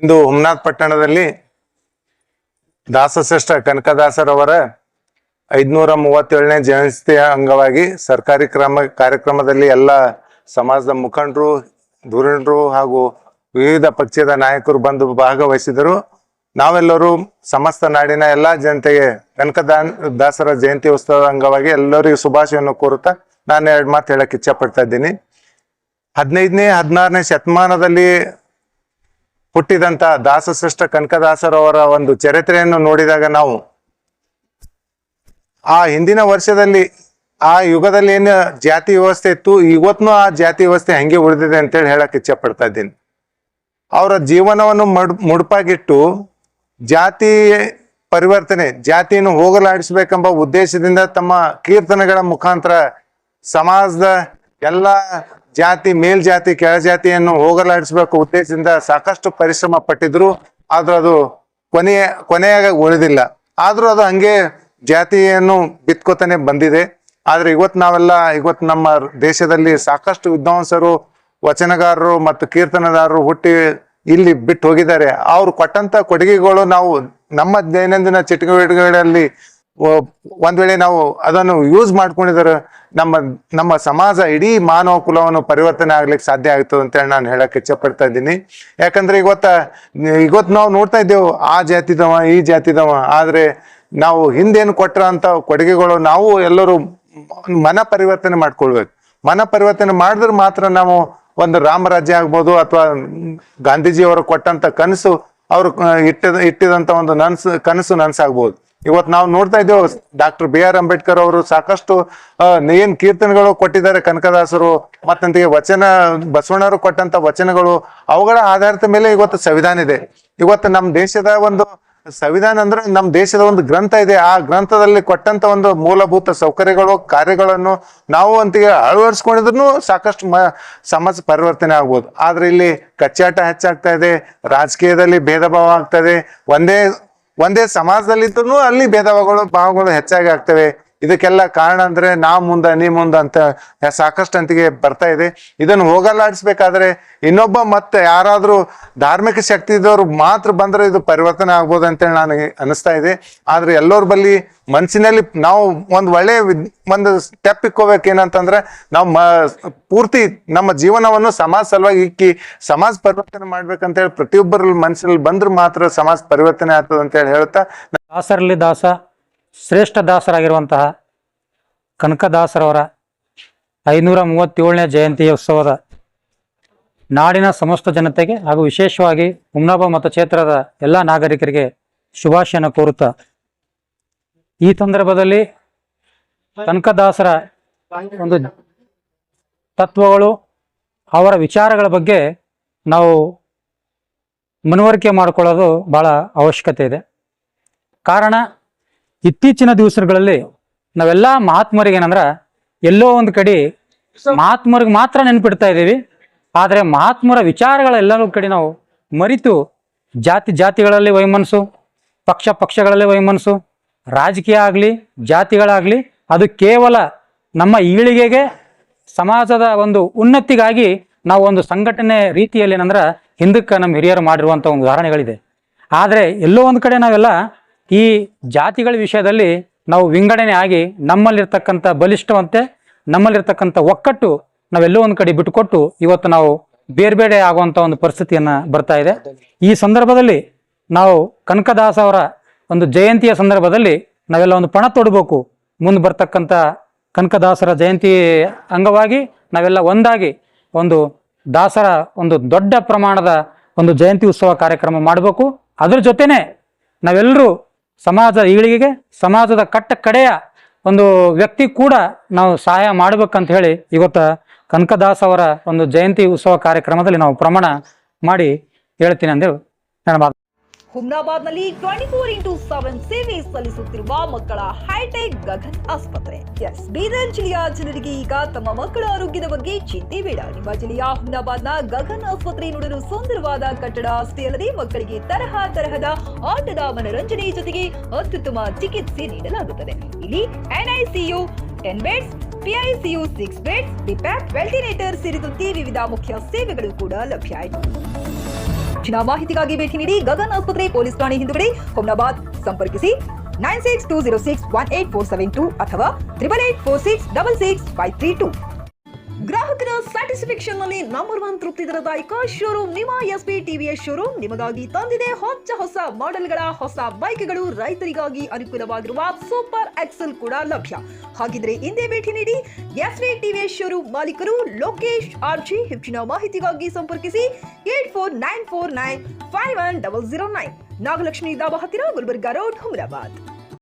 ಇಂದು ಹುಮ್ನಾಥ್ ಪಟ್ಟಣದಲ್ಲಿ ದಾಸಶ್ರೇಷ್ಠ ಕನಕದಾಸರವರ 537ನೇ ಜಯಂತಿಯ ಅಂಗವಾಗಿ ಸರ್ಕಾರಿ ಕಾರ್ಯಕ್ರಮದಲ್ಲಿ ಎಲ್ಲ ಸಮಾಜದ ಮುಖಂಡರು, ಧುರೀಣರು ಹಾಗೂ ವಿವಿಧ ಪಕ್ಷದ ನಾಯಕರು ಬಂದು ಭಾಗವಹಿಸಿದರು. ನಾವೆಲ್ಲರೂ ಸಮಸ್ತ ನಾಡಿನ ಎಲ್ಲಾ ಜನತೆಗೆ ಕನಕದಾಸರ ಜಯಂತಿ ಉತ್ಸವದ ಅಂಗವಾಗಿ ಎಲ್ಲರಿಗೂ ಶುಭಾಶಯವನ್ನು ಕೋರುತ್ತಾ ನಾನು 2 ಮಾತು ಹೇಳಕ್ ಇಚ್ಛೆ ಪಡ್ತಾ ಇದ್ದೀನಿ. 15ನೇ 16ನೇ ಶತಮಾನದಲ್ಲಿ ಹುಟ್ಟಿದಂತ ದಾಸಶ್ರೇಷ್ಠ ಕನಕದಾಸರವರ ಒಂದು ಚರಿತ್ರೆಯನ್ನು ನೋಡಿದಾಗ ನಾವು ಆ ಹಿಂದಿನ ವರ್ಷದಲ್ಲಿ ಆ ಯುಗದಲ್ಲಿ ಏನು ಜಾತಿ ವ್ಯವಸ್ಥೆ ಇತ್ತು, ಇವತ್ನು ಆ ಜಾತಿ ವ್ಯವಸ್ಥೆ ಹಂಗೆ ಉಳಿದಿದೆ ಅಂತೇಳಿ ಹೇಳಕ್ ಇಚ್ಛೆ ಪಡ್ತಾ ಇದ್ದೀನಿ. ಅವರ ಜೀವನವನ್ನು ಮುಡುಪಾಗಿಟ್ಟು ಜಾತಿ ಪರಿವರ್ತನೆ, ಜಾತಿಯನ್ನು ಹೋಗಲಾಡಿಸ್ಬೇಕೆಂಬ ಉದ್ದೇಶದಿಂದ ತಮ್ಮ ಕೀರ್ತನೆಗಳ ಮುಖಾಂತರ ಸಮಾಜದ ಎಲ್ಲ ಜಾತಿ, ಮೇಲ್ಜಾತಿ ಕೆಳಜಾತಿಯನ್ನು ಹೋಗಲಾಡಿಸ್ಬೇಕು ಉದ್ದೇಶದಿಂದ ಸಾಕಷ್ಟು ಪರಿಶ್ರಮ ಪಟ್ಟಿದ್ರು. ಆದ್ರೂ ಅದು ಕೊನೆಯಾಗ ಉಳಿದಿಲ್ಲ. ಆದ್ರೂ ಅದು ಹಂಗೆ ಜಾತಿಯನ್ನು ಬಿತ್ಕೋತಾನೆ ಬಂದಿದೆ. ಆದ್ರೆ ಇವತ್ತು ನಮ್ಮ ದೇಶದಲ್ಲಿ ಸಾಕಷ್ಟು ವಿದ್ವಾಂಸರು, ವಚನಗಾರರು ಮತ್ತು ಕೀರ್ತನದಾರರು ಹುಟ್ಟಿ ಇಲ್ಲಿ ಬಿಟ್ಟು ಹೋಗಿದ್ದಾರೆ. ಅವ್ರು ಕೊಟ್ಟಂತ ಕೊಡುಗೆಗಳು ನಾವು ನಮ್ಮ ದೈನಂದಿನ ಚಟುವಟಿಕೆಗಳಲ್ಲಿ ಒಂದ್ ವೇಳೆ ನಾವು ಅದನ್ನು ಯೂಸ್ ಮಾಡ್ಕೊಂಡಿದ್ದಾರೆ, ನಮ್ಮ ಸಮಾಜ, ಇಡೀ ಮಾನವ ಕುಲವನ್ನು ಪರಿವರ್ತನೆ ಆಗ್ಲಿಕ್ಕೆ ಸಾಧ್ಯ ಆಗ್ತದೆ ಅಂತೇಳಿ ನಾನು ಹೇಳಕ್ ಇಚ್ಛೆ ಪಡ್ತಾ ಇದ್ದೀನಿ. ಯಾಕಂದ್ರೆ ಇವತ್ತು ನಾವು ನೋಡ್ತಾ ಇದ್ದೇವೆ ಆ ಜಾತಿದವ ಈ ಜಾತಿದವ, ಆದ್ರೆ ನಾವು ಹಿಂದೇನು ಕೊಟ್ರ ಅಂತ ಕೊಡುಗೆಗಳು ನಾವು ಎಲ್ಲರೂ ಮನ ಪರಿವರ್ತನೆ ಮಾಡ್ಕೊಳ್ಬೇಕು. ಮನ ಪರಿವರ್ತನೆ ಮಾಡಿದ್ರೆ ಮಾತ್ರ ನಾವು ಒಂದು ರಾಮರಾಜ್ಯ ಆಗ್ಬೋದು, ಅಥವಾ ಗಾಂಧೀಜಿಯವರು ಕೊಟ್ಟಂತ ಕನಸು, ಅವರು ಇಟ್ಟಿದಂತ ಒಂದು ಕನಸು ನನ್ಸಾಗ್ಬೋದು. ಇವತ್ತು ನಾವು ನೋಡ್ತಾ ಇದ್ದೇವೆ ಡಾಕ್ಟರ್ BR ಅಂಬೇಡ್ಕರ್ ಅವರು ಸಾಕಷ್ಟು ಏನ್ ಕೀರ್ತನೆಗಳು ಕೊಟ್ಟಿದ್ದಾರೆ ಕನಕದಾಸರು, ಮತ್ತಂತಿಗೆ ಬಸವಣ್ಣವರು ಕೊಟ್ಟಂತ ವಚನಗಳು, ಅವುಗಳ ಆಧಾರದ ಮೇಲೆ ಇವತ್ತು ಸಂವಿಧಾನ ಇದೆ. ಇವತ್ತು ನಮ್ಮ ದೇಶದ ಒಂದು ಸಂವಿಧಾನ ಅಂದ್ರೆ ನಮ್ಮ ದೇಶದ ಒಂದು ಗ್ರಂಥ ಇದೆ. ಆ ಗ್ರಂಥದಲ್ಲಿ ಕೊಟ್ಟಂತ ಒಂದು ಮೂಲಭೂತ ಸೌಕರ್ಯಗಳು, ಕಾರ್ಯಗಳನ್ನು ನಾವು ಅಂತಿಗೆ ಅಳವಡಿಸ್ಕೊಂಡಿದ್ರು ಸಾಕಷ್ಟು ಸಮಾಜ ಪರಿವರ್ತನೆ ಆಗ್ಬೋದು. ಆದ್ರೆ ಇಲ್ಲಿ ಕಚ್ಚಾಟ ಹೆಚ್ಚಾಗ್ತಾ ಇದೆ, ರಾಜಕೀಯದಲ್ಲಿ ಭೇದ ಭಾವ ಆಗ್ತದೆ, ಒಂದೇ ಸಮಾಜದಲ್ಲಿದ್ರು ಅಲ್ಲಿ ಭೇದ ಭಾವಗಳು ಹೆಚ್ಚಾಗಿ ಆಗ್ತವೆ. ಇದಕ್ಕೆಲ್ಲ ಕಾರಣ ಅಂದ್ರೆ ನೀ ಮುಂದ ಅಂತ ಸಾಕಷ್ಟು ಅಂತಿಗೆ ಬರ್ತಾ ಇದೆ. ಇದನ್ನು ಹೋಗಲಾಡಿಸ್ಬೇಕಾದ್ರೆ ಇನ್ನೊಬ್ಬ ಮತ್ತೆ ಯಾರಾದ್ರೂ ಧಾರ್ಮಿಕ ಶಕ್ತಿ ಇದ್ದವ್ರು ಮಾತ್ರ ಬಂದ್ರೆ ಇದು ಪರಿವರ್ತನೆ ಆಗ್ಬೋದು ಅಂತೇಳಿ ನನಗೆ ಅನಿಸ್ತಾ ಇದೆ. ಆದ್ರೆ ಎಲ್ಲರ ಬಲ್ಲಿ ಮನಸ್ಸಿನಲ್ಲಿ ನಾವು ಒಂದು ಸ್ಟೆಪ್ ಇಕ್ಕೋಬೇಕೇನಂತಂದ್ರೆ ನಾವು ಪೂರ್ತಿ ನಮ್ಮ ಜೀವನವನ್ನು ಸಮಾಜ ಸಲುವಾಗಿ ಇಕ್ಕಿ ಸಮಾಜ ಪರಿವರ್ತನೆ ಮಾಡ್ಬೇಕಂತೇಳಿ ಪ್ರತಿಯೊಬ್ಬರ ಮನಸ್ಸಿನಲ್ಲಿ ಬಂದ್ರೆ ಮಾತ್ರ ಸಮಾಜ ಪರಿವರ್ತನೆ ಆಗ್ತದೆ ಅಂತೇಳಿ ಹೇಳ್ತಾ, ದಾಸರಲ್ಲಿ ದಾಸ, ಶ್ರೇಷ್ಠ ದಾಸರಾಗಿರುವಂತಹ ಕನಕದಾಸರವರ 537ನೇ ಜಯಂತಿ ಉತ್ಸವದ ನಾಡಿನ ಸಮಸ್ತ ಜನತೆಗೆ ಹಾಗೂ ವಿಶೇಷವಾಗಿ ಹುಮ್ನಾಬಾದ್ ಮತಕ್ಷೇತ್ರದ ಎಲ್ಲ ನಾಗರಿಕರಿಗೆ ಶುಭಾಶಯನ ಕೋರುತ್ತಾ, ಈ ಸಂದರ್ಭದಲ್ಲಿ ಕನಕದಾಸರ ಒಂದು ತತ್ವಗಳು, ಅವರ ವಿಚಾರಗಳ ಬಗ್ಗೆ ನಾವು ಮನವರಿಕೆ ಮಾಡಿಕೊಳ್ಳೋದು ಬಹಳ ಅವಶ್ಯಕತೆ ಇದೆ. ಕಾರಣ ಇತ್ತೀಚಿನ ದಿವಸಗಳಲ್ಲಿ ನಾವೆಲ್ಲ ಮಹಾತ್ಮರಿಗೆ ಏನಂದ್ರೆ ಎಲ್ಲೋ ಒಂದು ಕಡೆ ಮಹಾತ್ಮರಿಗೆ ಮಾತ್ರ ನೆನ್ಪಿಡ್ತಾ ಇದ್ದೀವಿ. ಆದರೆ ಮಹಾತ್ಮರ ವಿಚಾರಗಳೆಲ್ಲರೂ ಕಡೆ ನಾವು ಮರಿತು ಜಾತಿಗಳಲ್ಲಿ ವೈಮನಸ್ಸು, ಪಕ್ಷಗಳಲ್ಲಿ ವೈಮನಸ್ಸು, ರಾಜಕೀಯ ಆಗಲಿ ಜಾತಿಗಳಾಗಲಿ ಅದು ಕೇವಲ ನಮ್ಮ ಈಳಿಗೆಗೆ, ಸಮಾಜದ ಒಂದು ಉನ್ನತಿಗಾಗಿ ನಾವು ಒಂದು ಸಂಘಟನೆ ರೀತಿಯಲ್ಲಿ ಏನಂದ್ರೆ ಹಿಂದಕ್ಕೆ ನಮ್ಮ ಹಿರಿಯರು ಮಾಡಿರುವಂಥ ಒಂದು ಉದಾಹರಣೆಗಳಿದೆ. ಆದರೆ ಎಲ್ಲೋ ಒಂದು ಕಡೆ ನಾವೆಲ್ಲ ಈ ಜಾತಿಗಳ ವಿಷಯದಲ್ಲಿ ನಾವು ವಿಂಗಡಣೆ ಆಗಿ ನಮ್ಮಲ್ಲಿರ್ತಕ್ಕಂಥ ಬಲಿಷ್ಠವಂತೆ, ನಮ್ಮಲ್ಲಿರ್ತಕ್ಕಂಥ ಒಕ್ಕಟ್ಟು ನಾವೆಲ್ಲೋ ಒಂದು ಕಡೆ ಬಿಟ್ಟುಕೊಟ್ಟು ಇವತ್ತು ನಾವು ಬೇರೆ ಆಗುವಂಥ ಒಂದು ಪರಿಸ್ಥಿತಿಯನ್ನು ಬರ್ತಾ ಇದೆ. ಈ ಸಂದರ್ಭದಲ್ಲಿ ನಾವು ಕನಕದಾಸ ಅವರ ಒಂದು ಜಯಂತಿಯ ಸಂದರ್ಭದಲ್ಲಿ ನಾವೆಲ್ಲ ಒಂದು ಪಣ ತೊಡಬೇಕು. ಮುಂದೆ ಬರ್ತಕ್ಕಂಥ ಕನಕದಾಸರ ಜಯಂತಿ ಅಂಗವಾಗಿ ನಾವೆಲ್ಲ ಒಂದಾಗಿ ಒಂದು ದಾಸರ ಒಂದು ದೊಡ್ಡ ಪ್ರಮಾಣದ ಒಂದು ಜಯಂತಿ ಉತ್ಸವ ಕಾರ್ಯಕ್ರಮ ಮಾಡಬೇಕು. ಅದ್ರ ಜೊತೆನೆ ನಾವೆಲ್ಲರೂ ಸಮಾಜ ಈಳಿಗೆಗೆ, ಸಮಾಜದ ಕಡೆಯ ಒಂದು ವ್ಯಕ್ತಿ ಕೂಡ ನಾವು ಸಹಾಯ ಮಾಡ್ಬೇಕಂತ ಹೇಳಿ ಇವತ್ತು ಕನಕದಾಸ ಅವರ ಒಂದು ಜಯಂತಿ ಉತ್ಸವ ಕಾರ್ಯಕ್ರಮದಲ್ಲಿ ನಾವು ಪ್ರಮಾಣ ಮಾಡಿ ಹೇಳ್ತೀನಿ ಅಂದೇಳಿ ನನ್ನ ಮಾತು. ಹುಮ್ನಾಬಾದ್ನಲ್ಲಿ 24x7 ಸೇವೆ ಸಲ್ಲಿಸುತ್ತಿರುವ ಮಕ್ಕಳ ಹೈಟೆಕ್ ಗಗನ್ ಆಸ್ಪತ್ರೆ. ಬೀದರ್ ಜಿಲ್ಲೆಯ ಜನರಿಗೆ ಈಗ ತಮ್ಮ ಮಕ್ಕಳ ಆರೋಗ್ಯದ ಬಗ್ಗೆ ಚಿಂತೆ ಬೇಡ. ನಿಮ್ಮ ಜಿಲ್ಲೆಯ ಹುಮ್ನಾಬಾದ್ನ ಗಗನ್ ಆಸ್ಪತ್ರೆ ನೋಡಲು ಸುಂದರವಾದ ಕಟ್ಟಡ ಅಷ್ಟೇ ಅಲ್ಲದೆ ಮಕ್ಕಳಿಗೆ ತರಹದ ಆಟದ ಮನರಂಜನೆ ಜೊತೆಗೆ ಅತ್ಯುತ್ತಮ ಚಿಕಿತ್ಸೆ ನೀಡಲಾಗುತ್ತದೆ. ಇಲ್ಲಿ NICU 10 beds, PICU 6 beds, BPAP ventilator ಸೇರಿದಂತೆ ವಿವಿಧ ಮುಖ್ಯ ಸೇವೆಗಳು ಕೂಡ ಲಭ್ಯ ಇದೆ. ಹೆಚ್ಚಿನ ಮಾಹಿತಿಗಾಗಿ ಭೇಟಿ ನೀಡಿ ಗಗನ್ ಆಸ್ಪತ್ರೆ ಪೊಲೀಸ್ ಠಾಣೆ ಹಿಂದುಗಡೆ ಹುಮ್ನಾಬಾದ್. ಸಂಪರ್ಕಿಸಿ 9620661842 ಅಥವಾ 8884666532. ಗ್ರಾಹಕರ ಸ್ಯಾಟಿಸ್ಫ್ಯಾಕ್ಷನ್ ನಲ್ಲಿ ನಂಬರ್ 1 ತೃಪ್ತಿ ದರದಾಯಕ ಶೋರೂಮ್ ನಿಮ್ಮ ಎಸ್ಪಿ ಟಿವಿಎಸ್ ಶೋರೂಮ್ ನಿಮಗಾಗಿ ತಂದಿದೆ ಹೊಸ ಮಾಡೆಲ್ಗಳ ಹೊಸ ಬೈಕ್ಗಳು. ರೈತರಿಗಾಗಿ ಅನುಕೂಲವಾಗಿರುವ ಸೂಪರ್ ಎಕ್ಸೆಲ್ ಕೂಡ ಲಭ್ಯ. ಹಾಗಿದ್ರೆ ಹಿಂದೆ ಭೇಟಿ ನೀಡಿ ಎಸ್ಪಿ ಟಿವಿಎಸ್ ಶೋರೂಮ್ ಮಾಲೀಕರು ಲೋಕೇಶ್ ಆರ್ಜಿ. ಹೆಚ್ಚಿನ ಮಾಹಿತಿಗಾಗಿ ಸಂಪರ್ಕಿಸಿ 8494951009. ನಾಗಲಕ್ಷ್ಮಿ ದಾಬಾ ಹತ್ತಿರ, ಗುಲ್ಬರ್ಗಾ ರೋಡ್, ಹುಮ್ರಾಬಾದ್.